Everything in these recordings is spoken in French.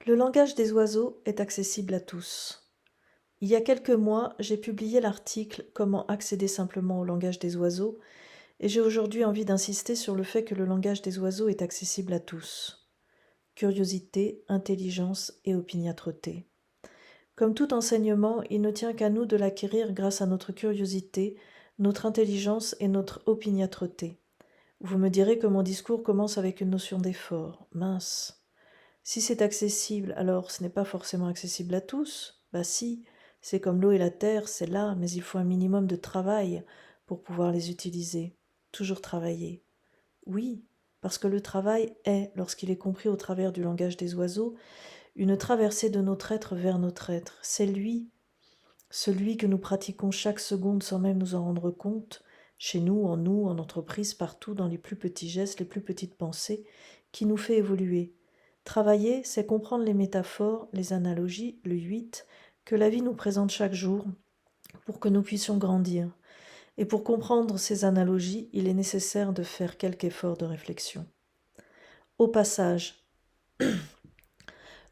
Le langage des oiseaux est accessible à tous. Il y a quelques mois, j'ai publié l'article Comment accéder simplement au langage des oiseaux et j'ai aujourd'hui envie d'insister sur le fait que le langage des oiseaux est accessible à tous. Curiosité, intelligence et opiniâtreté. Comme tout enseignement, il ne tient qu'à nous de l'acquérir grâce à notre curiosité, notre intelligence et notre opiniâtreté. Vous me direz que mon discours commence avec une notion d'effort. Mince. Si c'est accessible, alors ce n'est pas forcément accessible à tous. Bah si, c'est comme l'eau et la terre, c'est là, mais il faut un minimum de travail pour pouvoir les utiliser. Toujours travailler. Oui, parce que le travail est, lorsqu'il est compris au travers du langage des oiseaux, une traversée de notre être vers notre être. C'est lui, celui que nous pratiquons chaque seconde sans même nous en rendre compte, chez nous, en entreprise, partout, dans les plus petits gestes, les plus petites pensées, qui nous fait évoluer. Travailler, c'est comprendre les métaphores, les analogies, le 8, que la vie nous présente chaque jour pour que nous puissions grandir. Et pour comprendre ces analogies, il est nécessaire de faire quelque effort de réflexion. Au passage,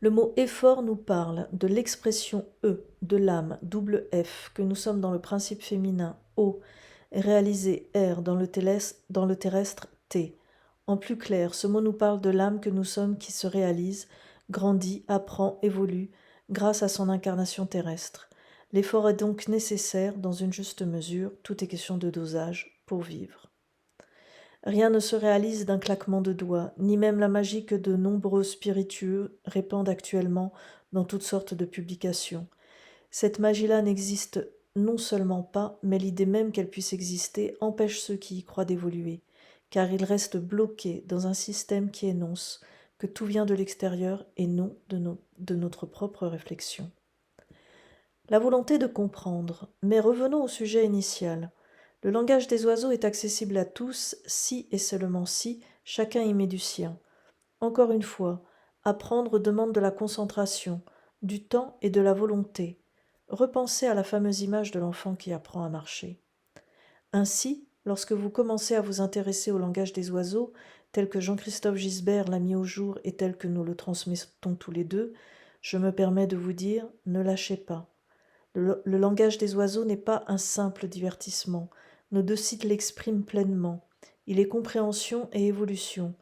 le mot effort nous parle de l'expression E, de l'âme, double F, que nous sommes dans le principe féminin O, et réalisé R dans le terrestre T. En plus clair, ce mot nous parle de l'âme que nous sommes qui se réalise, grandit, apprend, évolue, grâce à son incarnation terrestre. L'effort est donc nécessaire dans une juste mesure, tout est question de dosage, pour vivre. Rien ne se réalise d'un claquement de doigts, ni même la magie que de nombreux spiritueux répandent actuellement dans toutes sortes de publications. Cette magie-là n'existe non seulement pas, mais l'idée même qu'elle puisse exister empêche ceux qui y croient d'évoluer, car ils restent bloqués dans un système qui énonce que tout vient de l'extérieur et non de notre propre réflexion. La volonté de comprendre, mais revenons au sujet initial. Le langage des oiseaux est accessible à tous si et seulement si chacun y met du sien. Encore une fois, apprendre demande de la concentration, du temps et de la volonté. Repensez à la fameuse image de l'enfant qui apprend à marcher. Ainsi, lorsque vous commencez à vous intéresser au langage des oiseaux, tel que Jean-Christophe Gisbert l'a mis au jour et tel que nous le transmettons tous les deux, je me permets de vous dire, ne lâchez pas. Le langage des oiseaux n'est pas un simple divertissement. Nos deux sites l'expriment pleinement. Il est compréhension et évolution.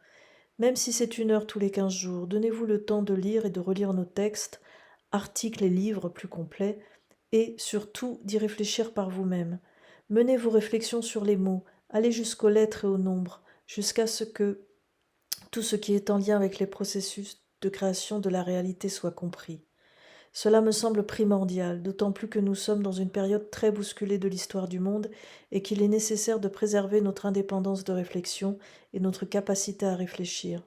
Même si c'est 1 heure tous les 15 jours, donnez-vous le temps de lire et de relire nos textes, articles et livres plus complets, et surtout d'y réfléchir par vous-même. Menez vos réflexions sur les mots, allez jusqu'aux lettres et aux nombres, jusqu'à ce que tout ce qui est en lien avec les processus de création de la réalité soit compris. Cela me semble primordial, d'autant plus que nous sommes dans une période très bousculée de l'histoire du monde et qu'il est nécessaire de préserver notre indépendance de réflexion et notre capacité à réfléchir.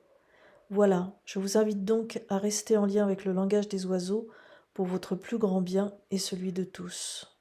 Voilà, je vous invite donc à rester en lien avec le langage des oiseaux pour votre plus grand bien et celui de tous.